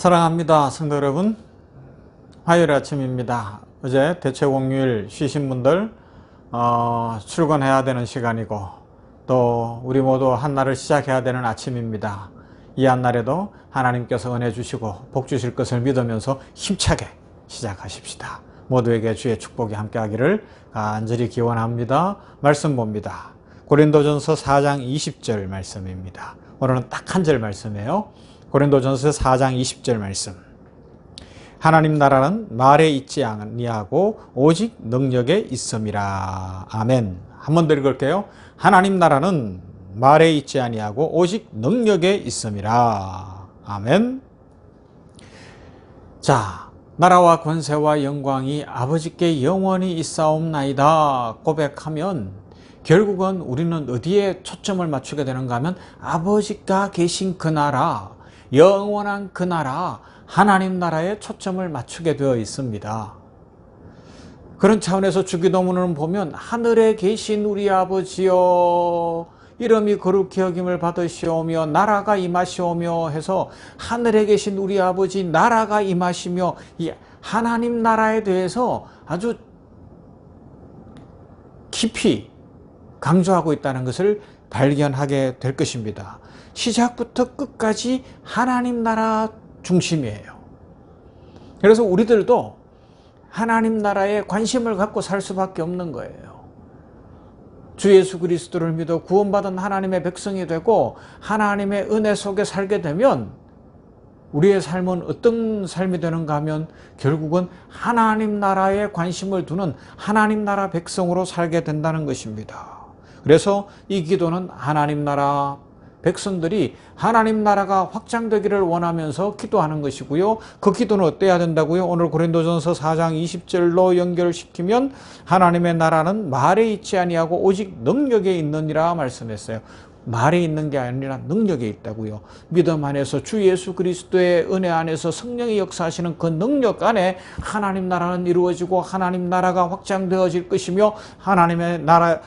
사랑합니다. 성도 여러분, 화요일 아침입니다. 어제 대체공휴일 쉬신 분들 출근해야 되는 시간이고, 또 우리 모두 한날을 시작해야 되는 아침입니다. 이 한날에도 하나님께서 은혜 주시고 복 주실 것을 믿으면서 힘차게 시작하십시다. 모두에게 주의 축복이 함께하기를 간절히 기원합니다. 말씀 봅니다. 고린도전서 4장 20절 말씀입니다. 오늘은 딱 한 절 말씀이에요. 고린도전서 4장 20절 말씀. 하나님 나라는 말에 있지 아니하고 오직 능력에 있음이라. 아멘. 한 번 더 읽을게요. 하나님 나라는 말에 있지 아니하고 오직 능력에 있음이라. 아멘. 자, 나라와 권세와 영광이 아버지께 영원히 있사옵나이다 고백하면 결국은 우리는 어디에 초점을 맞추게 되는가 하면 아버지가 계신 그 나라, 영원한 그 나라, 하나님 나라에 초점을 맞추게 되어 있습니다. 그런 차원에서 주기도문을 보면 하늘에 계신 우리 아버지여 이름이 거룩히 여김을 받으시오며 나라가 임하시오며 해서 하늘에 계신 우리 아버지 나라가 임하시며 이 하나님 나라에 대해서 아주 깊이 강조하고 있다는 것을 발견하게 될 것입니다. 시작부터 끝까지 하나님 나라 중심이에요. 그래서 우리들도 하나님 나라에 관심을 갖고 살 수밖에 없는 거예요. 주 예수 그리스도를 믿어 구원받은 하나님의 백성이 되고 하나님의 은혜 속에 살게 되면 우리의 삶은 어떤 삶이 되는가 하면 결국은 하나님 나라에 관심을 두는 하나님 나라 백성으로 살게 된다는 것입니다. 그래서 이 기도는 하나님 나라 백성들이 하나님 나라가 확장되기를 원하면서 기도하는 것이고요. 그 기도는 어때야 된다고요? 오늘 고린도전서 4장 20절로 연결시키면 하나님의 나라는 말에 있지 아니하고 오직 능력에 있느니라 말씀했어요. 말에 있는 게 아니라 능력에 있다고요. 믿음 안에서 주 예수 그리스도의 은혜 안에서 성령이 역사하시는 그 능력 안에 하나님 나라는 이루어지고 하나님 나라가 확장되어질 것이며 하나님의 나라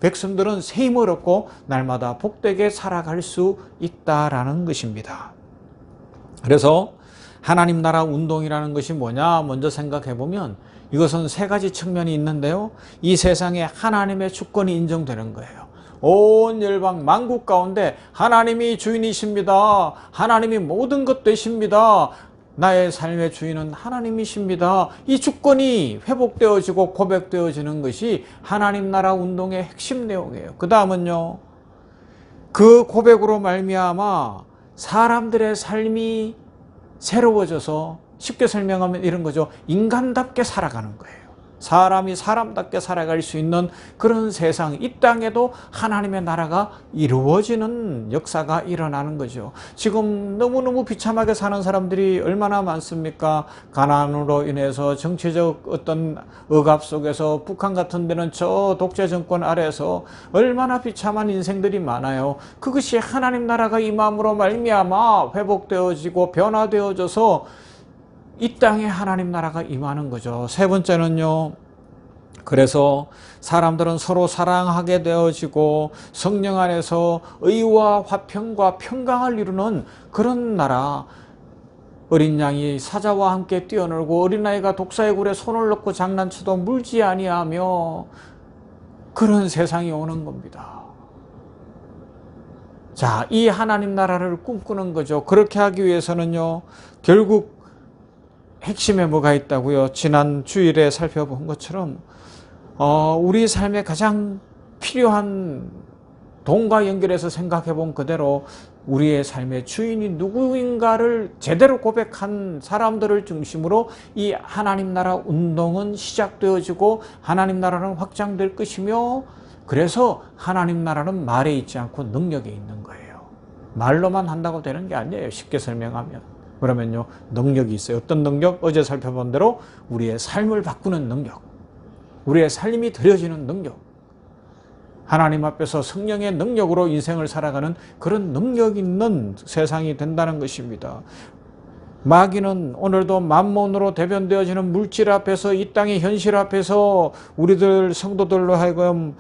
백성들은 새 힘을 얻고 날마다 복되게 살아갈 수 있다라는 것입니다. 그래서 하나님 나라 운동이라는 것이 뭐냐 먼저 생각해 보면 이것은 세 가지 측면이 있는데요. 이 세상에 하나님의 주권이 인정되는 거예요. 온 열방 만국 가운데 하나님이 주인이십니다. 하나님이 모든 것 되십니다. 나의 삶의 주인은 하나님이십니다. 이 주권이 회복되어지고 고백되어지는 것이 하나님 나라 운동의 핵심 내용이에요. 그 다음은요, 그 고백으로 말미암아 사람들의 삶이 새로워져서 쉽게 설명하면 이런 거죠. 인간답게 살아가는 거예요. 사람이 사람답게 살아갈 수 있는 그런 세상, 이 땅에도 하나님의 나라가 이루어지는 역사가 일어나는 거죠. 지금 너무너무 비참하게 사는 사람들이 얼마나 많습니까? 가난으로 인해서 정치적 어떤 억압 속에서 북한 같은 데는 저 독재 정권 아래에서 얼마나 비참한 인생들이 많아요. 그것이 하나님 나라가 임함으로 말미암아 회복되어지고 변화되어져서 이 땅에 하나님 나라가 임하는 거죠. 세 번째는요, 그래서 사람들은 서로 사랑하게 되어지고 성령 안에서 의와 화평과 평강을 이루는 그런 나라, 어린 양이 사자와 함께 뛰어놀고 어린아이가 독사의 굴에 손을 넣고 장난쳐도 물지 아니하며 그런 세상이 오는 겁니다. 자, 이 하나님 나라를 꿈꾸는 거죠. 그렇게 하기 위해서는요, 결국 핵심에 뭐가 있다고요? 지난 주일에 살펴본 것처럼 우리 삶에 가장 필요한 돈과 연결해서 생각해 본 그대로 우리의 삶의 주인이 누구인가를 제대로 고백한 사람들을 중심으로 이 하나님 나라 운동은 시작되어지고 하나님 나라는 확장될 것이며, 그래서 하나님 나라는 말에 있지 않고 능력에 있는 거예요. 말로만 한다고 되는 게 아니에요. 쉽게 설명하면. 그러면요, 능력이 있어요. 어떤 능력? 어제 살펴본 대로 우리의 삶을 바꾸는 능력, 우리의 삶이 드려지는 능력, 하나님 앞에서 성령의 능력으로 인생을 살아가는 그런 능력 있는 세상이 된다는 것입니다. 마귀는 오늘도 만몬으로 대변되어지는 물질 앞에서, 이 땅의 현실 앞에서 우리들 성도들로 하여금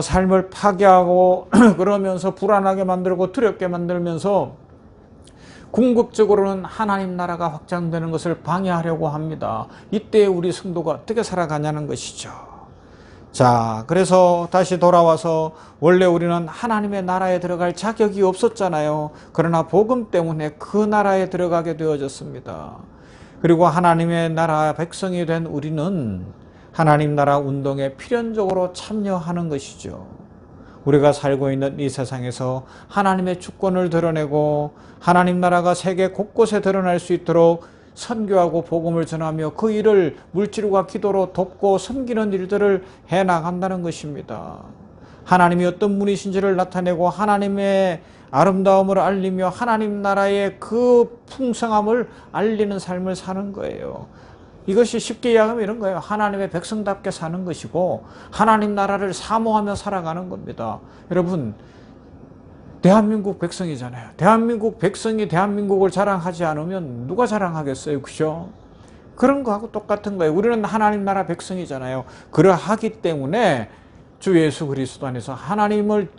삶을 파괴하고 그러면서 불안하게 만들고 두렵게 만들면서 궁극적으로는 하나님 나라가 확장되는 것을 방해하려고 합니다. 이때 우리 성도가 어떻게 살아가냐는 것이죠. 자, 그래서 다시 돌아와서 원래 우리는 하나님의 나라에 들어갈 자격이 없었잖아요. 그러나 복음 때문에 그 나라에 들어가게 되어졌습니다. 그리고 하나님의 나라 백성이 된 우리는 하나님 나라 운동에 필연적으로 참여하는 것이죠. 우리가 살고 있는 이 세상에서 하나님의 주권을 드러내고 하나님 나라가 세계 곳곳에 드러날 수 있도록 선교하고 복음을 전하며 그 일을 물질과 기도로 돕고 섬기는 일들을 해나간다는 것입니다. 하나님이 어떤 분이신지를 나타내고 하나님의 아름다움을 알리며 하나님 나라의 그 풍성함을 알리는 삶을 사는 거예요. 이것이 쉽게 이야기하면 이런 거예요. 하나님의 백성답게 사는 것이고 하나님 나라를 사모하며 살아가는 겁니다. 여러분, 대한민국 백성이잖아요. 대한민국 백성이 대한민국을 자랑하지 않으면 누가 자랑하겠어요? 그죠? 그런 거하고 똑같은 거예요. 우리는 하나님 나라 백성이잖아요. 그러하기 때문에 주 예수 그리스도 안에서 하나님을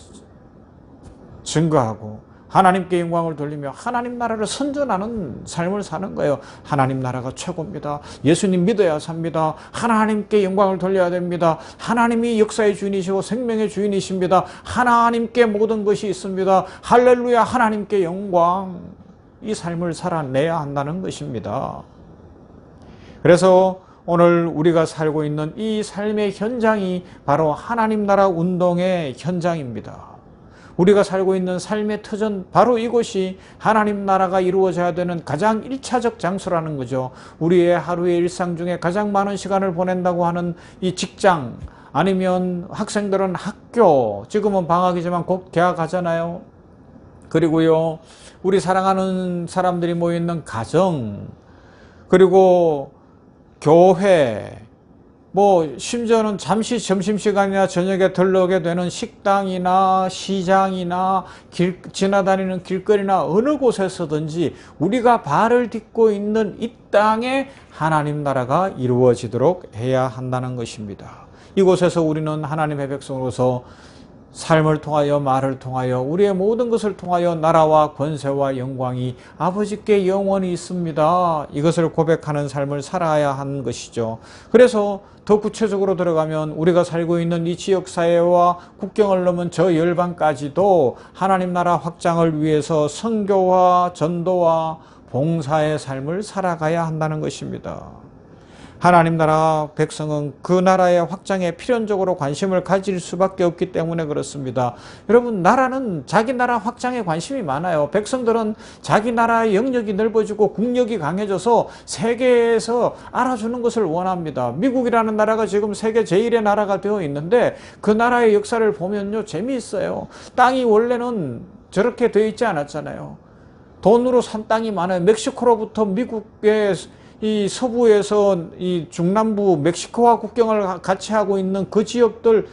증거하고 하나님께 영광을 돌리며 하나님 나라를 선전하는 삶을 사는 거예요. 하나님 나라가 최고입니다. 예수님 믿어야 삽니다. 하나님께 영광을 돌려야 됩니다. 하나님이 역사의 주인이시고 생명의 주인이십니다. 하나님께 모든 것이 있습니다. 할렐루야, 하나님께 영광. 이 삶을 살아내야 한다는 것입니다. 그래서 오늘 우리가 살고 있는 이 삶의 현장이 바로 하나님 나라 운동의 현장입니다. 우리가 살고 있는 삶의 터전, 바로 이곳이 하나님 나라가 이루어져야 되는 가장 1차적 장소라는 거죠. 우리의 하루의 일상 중에 가장 많은 시간을 보낸다고 하는 이 직장, 아니면 학생들은 학교, 지금은 방학이지만 곧 개학하잖아요. 그리고요, 우리 사랑하는 사람들이 모여있는 가정, 그리고 교회, 심지어는 잠시 점심시간이나 저녁에 들러오게 되는 식당이나 시장이나 지나다니는 길거리나 어느 곳에서든지 우리가 발을 딛고 있는 이 땅에 하나님 나라가 이루어지도록 해야 한다는 것입니다. 이곳에서 우리는 하나님의 백성으로서 삶을 통하여 말을 통하여 우리의 모든 것을 통하여 나라와 권세와 영광이 아버지께 영원히 있습니다. 이것을 고백하는 삶을 살아야 하는 것이죠. 그래서 더 구체적으로 들어가면 우리가 살고 있는 이 지역사회와 국경을 넘은 저 열방까지도 하나님 나라 확장을 위해서 선교와 전도와 봉사의 삶을 살아가야 한다는 것입니다. 하나님 나라 백성은 그 나라의 확장에 필연적으로 관심을 가질 수밖에 없기 때문에 그렇습니다. 여러분, 나라는 자기 나라 확장에 관심이 많아요. 백성들은 자기 나라의 영역이 넓어지고 국력이 강해져서 세계에서 알아주는 것을 원합니다. 미국이라는 나라가 지금 세계 제1의 나라가 되어 있는데 그 나라의 역사를 보면요, 재미있어요. 땅이 원래는 저렇게 되어 있지 않았잖아요. 돈으로 산 땅이 많아요. 멕시코로부터 미국의 이 서부에서 이 중남부 멕시코와 국경을 같이 하고 있는 그 지역들,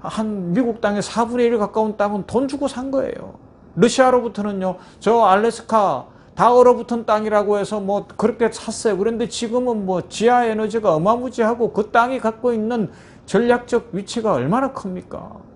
한 미국 땅의 4분의 1 가까운 땅은 돈 주고 산 거예요. 러시아로부터는요, 저 알래스카 다 얼어붙은 땅이라고 해서 그렇게 샀어요. 그런데 지금은 지하 에너지가 어마무지하고 그 땅이 갖고 있는 전략적 위치가 얼마나 큽니까?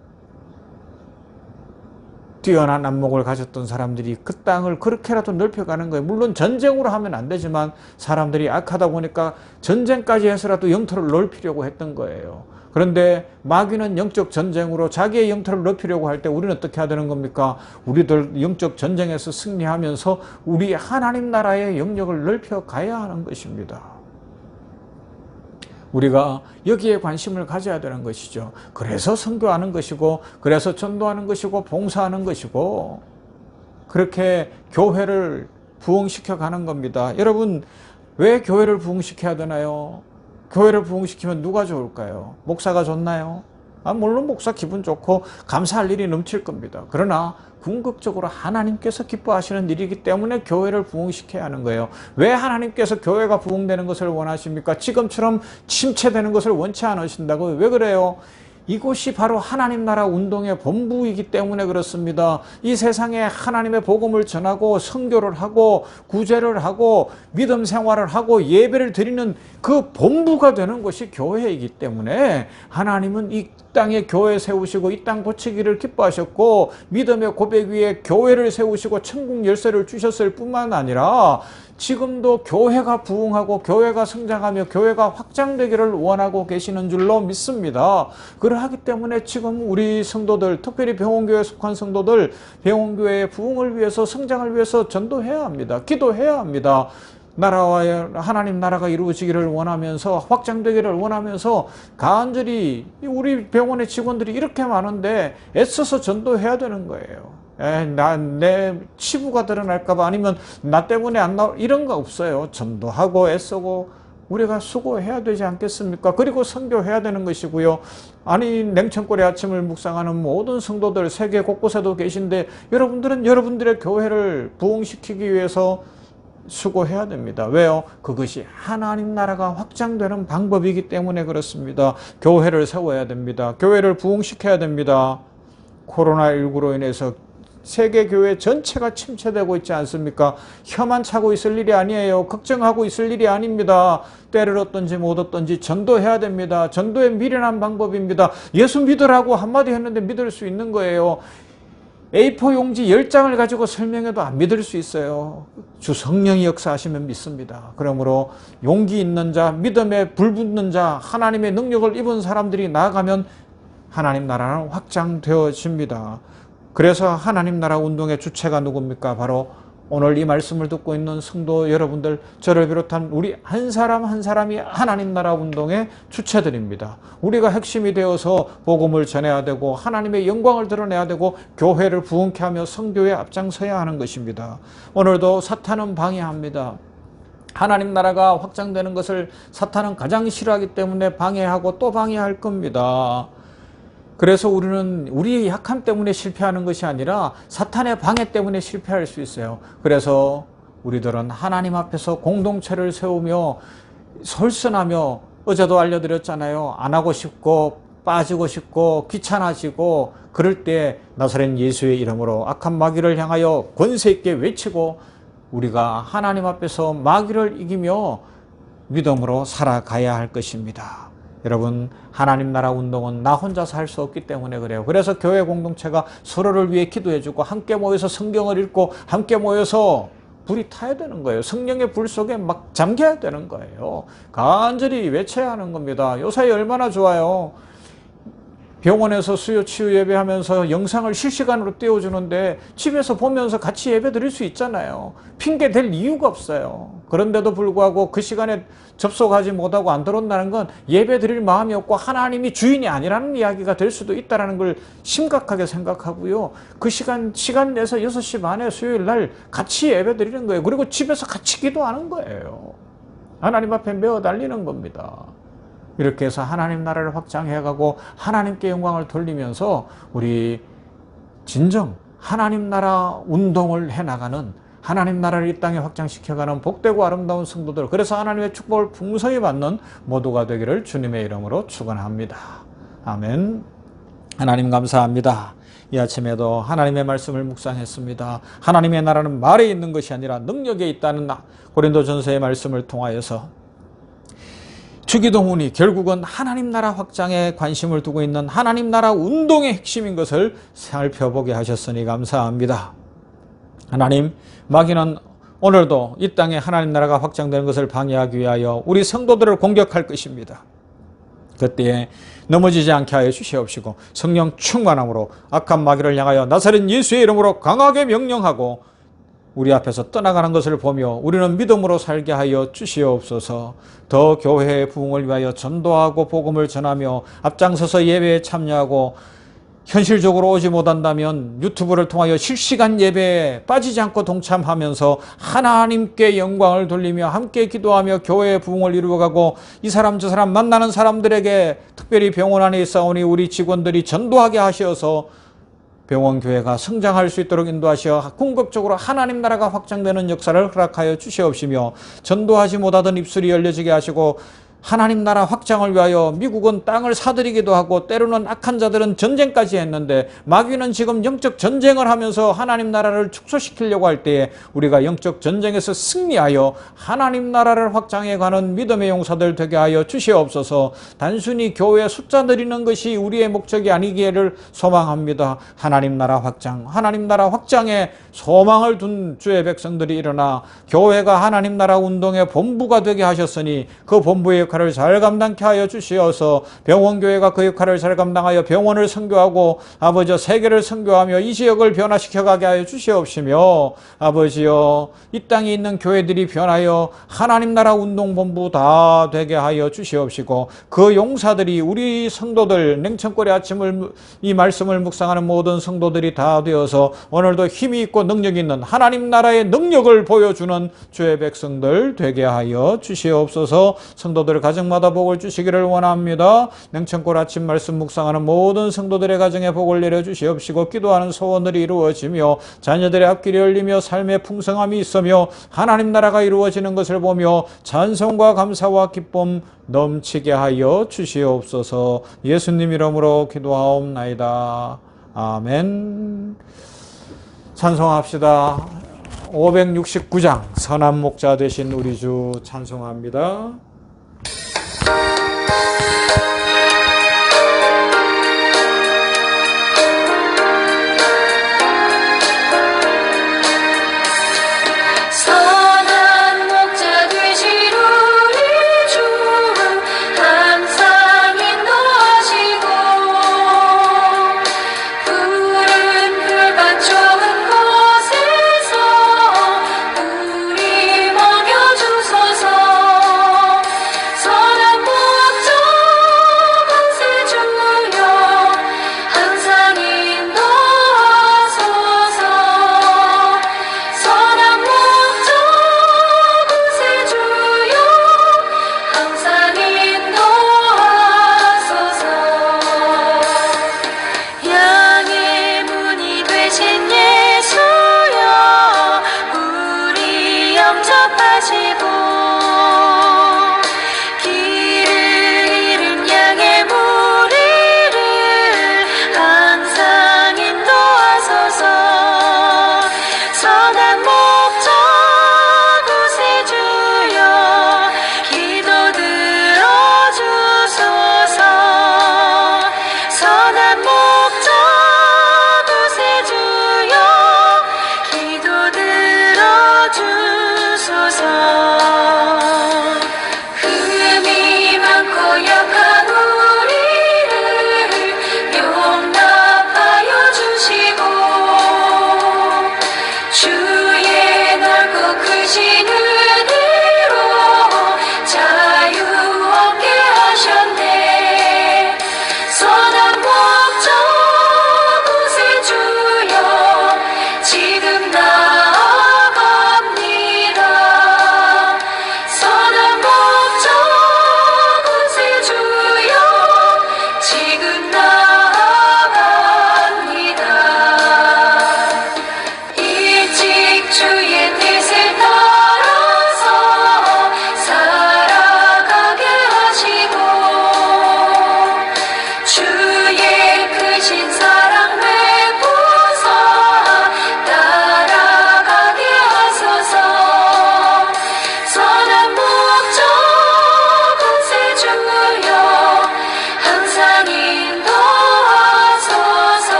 뛰어난 안목을 가졌던 사람들이 그 땅을 그렇게라도 넓혀가는 거예요. 물론 전쟁으로 하면 안 되지만 사람들이 악하다 보니까 전쟁까지 해서라도 영토를 넓히려고 했던 거예요. 그런데 마귀는 영적 전쟁으로 자기의 영토를 넓히려고 할 때 우리는 어떻게 해야 되는 겁니까? 우리들 영적 전쟁에서 승리하면서 우리 하나님 나라의 영역을 넓혀가야 하는 것입니다. 우리가 여기에 관심을 가져야 되는 것이죠. 그래서 선교하는 것이고, 그래서 전도하는 것이고, 봉사하는 것이고, 그렇게 교회를 부흥시켜 가는 겁니다. 여러분, 왜 교회를 부흥시켜야 되나요? 교회를 부흥시키면 누가 좋을까요? 목사가 좋나요? 물론 목사 기분 좋고 감사할 일이 넘칠 겁니다. 그러나 궁극적으로 하나님께서 기뻐하시는 일이기 때문에 교회를 부흥시켜야 하는 거예요. 왜 하나님께서 교회가 부흥되는 것을 원하십니까? 지금처럼 침체되는 것을 원치 않으신다고요. 왜 그래요? 이곳이 바로 하나님 나라 운동의 본부이기 때문에 그렇습니다. 이 세상에 하나님의 복음을 전하고 선교를 하고 구제를 하고 믿음 생활을 하고 예배를 드리는 그 본부가 되는 것이 교회이기 때문에 하나님은 이 땅에 교회 세우시고 이 땅 고치기를 기뻐하셨고 믿음의 고백 위에 교회를 세우시고 천국 열쇠를 주셨을 뿐만 아니라 지금도 교회가 부흥하고 교회가 성장하며 교회가 확장되기를 원하고 계시는 줄로 믿습니다. 그러하기 때문에 지금 우리 성도들, 특별히 병원교회에 속한 성도들, 병원교회의 부흥을 위해서 성장을 위해서 전도해야 합니다. 기도해야 합니다. 나라와 하나님 나라가 이루어지기를 원하면서 확장되기를 원하면서 간절히 우리 병원의 직원들이 이렇게 많은데 애써서 전도해야 되는 거예요. 내 치부가 드러날까봐 아니면 나 때문에 안 나올 이런 거 없어요. 전도하고 애쓰고 우리가 수고해야 되지 않겠습니까? 그리고 선교해야 되는 것이고요. 아니 냉천골의 아침을 묵상하는 모든 성도들 세계 곳곳에도 계신데 여러분들은 여러분들의 교회를 부흥시키기 위해서 수고해야 됩니다. 왜요? 그것이 하나님 나라가 확장되는 방법이기 때문에 그렇습니다. 교회를 세워야 됩니다. 교회를 부흥시켜야 됩니다. 코로나19로 인해서 세계 교회 전체가 침체되고 있지 않습니까? 혀만 차고 있을 일이 아니에요. 걱정하고 있을 일이 아닙니다. 때를 얻든지 못 얻든지 전도해야 됩니다. 전도의 미련한 방법입니다. 예수 믿으라고 한마디 했는데 믿을 수 있는 거예요. A4 용지 10장을 가지고 설명해도 안 믿을 수 있어요. 주 성령이 역사하시면 믿습니다. 그러므로 용기 있는 자, 믿음에 불붙는 자, 하나님의 능력을 입은 사람들이 나아가면 하나님 나라는 확장되어집니다. 그래서 하나님 나라 운동의 주체가 누굽니까? 바로 오늘 이 말씀을 듣고 있는 성도 여러분들, 저를 비롯한 우리 한 사람 한 사람이 하나님 나라 운동의 주체들입니다. 우리가 핵심이 되어서 복음을 전해야 되고 하나님의 영광을 드러내야 되고 교회를 부흥케 하며 선교에 앞장서야 하는 것입니다. 오늘도 사탄은 방해합니다. 하나님 나라가 확장되는 것을 사탄은 가장 싫어하기 때문에 방해하고 또 방해할 겁니다. 그래서 우리는 우리의 약함 때문에 실패하는 것이 아니라 사탄의 방해 때문에 실패할 수 있어요. 그래서 우리들은 하나님 앞에서 공동체를 세우며 설선하며 어제도 알려드렸잖아요. 안 하고 싶고 빠지고 싶고 귀찮아지고 그럴 때 나사렛 예수의 이름으로 악한 마귀를 향하여 권세 있게 외치고 우리가 하나님 앞에서 마귀를 이기며 믿음으로 살아가야 할 것입니다. 여러분, 하나님 나라 운동은 나 혼자서 할 수 없기 때문에 그래요. 그래서 교회 공동체가 서로를 위해 기도해주고 함께 모여서 성경을 읽고 함께 모여서 불이 타야 되는 거예요. 성령의 불 속에 막 잠겨야 되는 거예요. 간절히 외쳐야 하는 겁니다. 요사이 얼마나 좋아요. 병원에서 수요 치유 예배하면서 영상을 실시간으로 띄워주는데 집에서 보면서 같이 예배 드릴 수 있잖아요. 핑계 댈 이유가 없어요. 그런데도 불구하고 그 시간에 접속하지 못하고 안 들어온다는 건 예배 드릴 마음이 없고 하나님이 주인이 아니라는 이야기가 될 수도 있다는 걸 심각하게 생각하고요. 그 시간 내서 6시 반에 수요일 날 같이 예배 드리는 거예요. 그리고 집에서 같이 기도하는 거예요. 하나님 앞에 메어 달리는 겁니다. 이렇게 해서 하나님 나라를 확장해가고 하나님께 영광을 돌리면서 우리 진정 하나님 나라 운동을 해나가는 하나님 나라를 이 땅에 확장시켜가는 복되고 아름다운 성도들, 그래서 하나님의 축복을 풍성히 받는 모두가 되기를 주님의 이름으로 축원합니다. 아멘. 하나님 감사합니다. 이 아침에도 하나님의 말씀을 묵상했습니다. 하나님의 나라는 말에 있는 것이 아니라 능력에 있다는 고린도전서의 말씀을 통하여서 주기도문이 결국은 하나님 나라 확장에 관심을 두고 있는 하나님 나라 운동의 핵심인 것을 살펴보게 하셨으니 감사합니다. 하나님, 마귀는 오늘도 이 땅에 하나님 나라가 확장되는 것을 방해하기 위하여 우리 성도들을 공격할 것입니다. 그때에 넘어지지 않게 하여 주시옵시고 성령 충만함으로 악한 마귀를 향하여 나사렛 예수의 이름으로 강하게 명령하고 우리 앞에서 떠나가는 것을 보며 우리는 믿음으로 살게 하여 주시옵소서. 더 교회의 부흥을 위하여 전도하고 복음을 전하며 앞장서서 예배에 참여하고 현실적으로 오지 못한다면 유튜브를 통하여 실시간 예배에 빠지지 않고 동참하면서 하나님께 영광을 돌리며 함께 기도하며 교회의 부흥을 이루어가고 이 사람 저 사람 만나는 사람들에게 특별히 병원 안에 있사오니 우리 직원들이 전도하게 하셔서 병원 교회가 성장할 수 있도록 인도하시어 궁극적으로 하나님 나라가 확장되는 역사를 허락하여 주시옵시며 전도하지 못하던 입술이 열려지게 하시고 하나님 나라 확장을 위하여 미국은 땅을 사들이기도 하고 때로는 악한 자들은 전쟁까지 했는데 마귀는 지금 영적 전쟁을 하면서 하나님 나라를 축소시키려고 할 때에 우리가 영적 전쟁에서 승리하여 하나님 나라를 확장해가는 믿음의 용사들 되게 하여 주시옵소서. 단순히 교회 숫자 늘리는 것이 우리의 목적이 아니기를 소망합니다. 하나님 나라 확장, 하나님 나라 확장에 소망을 둔 주의 백성들이 일어나 교회가 하나님 나라 운동의 본부가 되게 하셨으니 그 본부의 역할을 잘 감당케 하여 주시어서 병원교회가 그 역할을 잘 감당하여 병원을 선교하고 아버지여 세계를 선교하며 이 지역을 변화시켜 가게 하여 주시옵시며 아버지여 이 땅에 있는 교회들이 변하여 하나님 나라 운동본부 다 되게 하여 주시옵시고 그 용사들이 우리 성도들 냉천골의 아침을 이 말씀을 묵상하는 모든 성도들이 다 되어서 오늘도 힘이 있고 능력이 있는 하나님 나라의 능력을 보여주는 주의 백성들 되게 하여 주시옵소서. 성도들 가정마다 복을 주시기를 원합니다. 냉천골 아침 말씀 묵상하는 모든 성도들의 가정에 복을 내려주시옵시고 기도하는 소원들이 이루어지며 자녀들의 앞길이 열리며 삶의 풍성함이 있으며 하나님 나라가 이루어지는 것을 보며 찬송과 감사와 기쁨 넘치게 하여 주시옵소서. 예수님 이름으로 기도하옵나이다. 아멘. 찬송합시다. 569장 선한 목자 되신 우리 주 찬송합니다.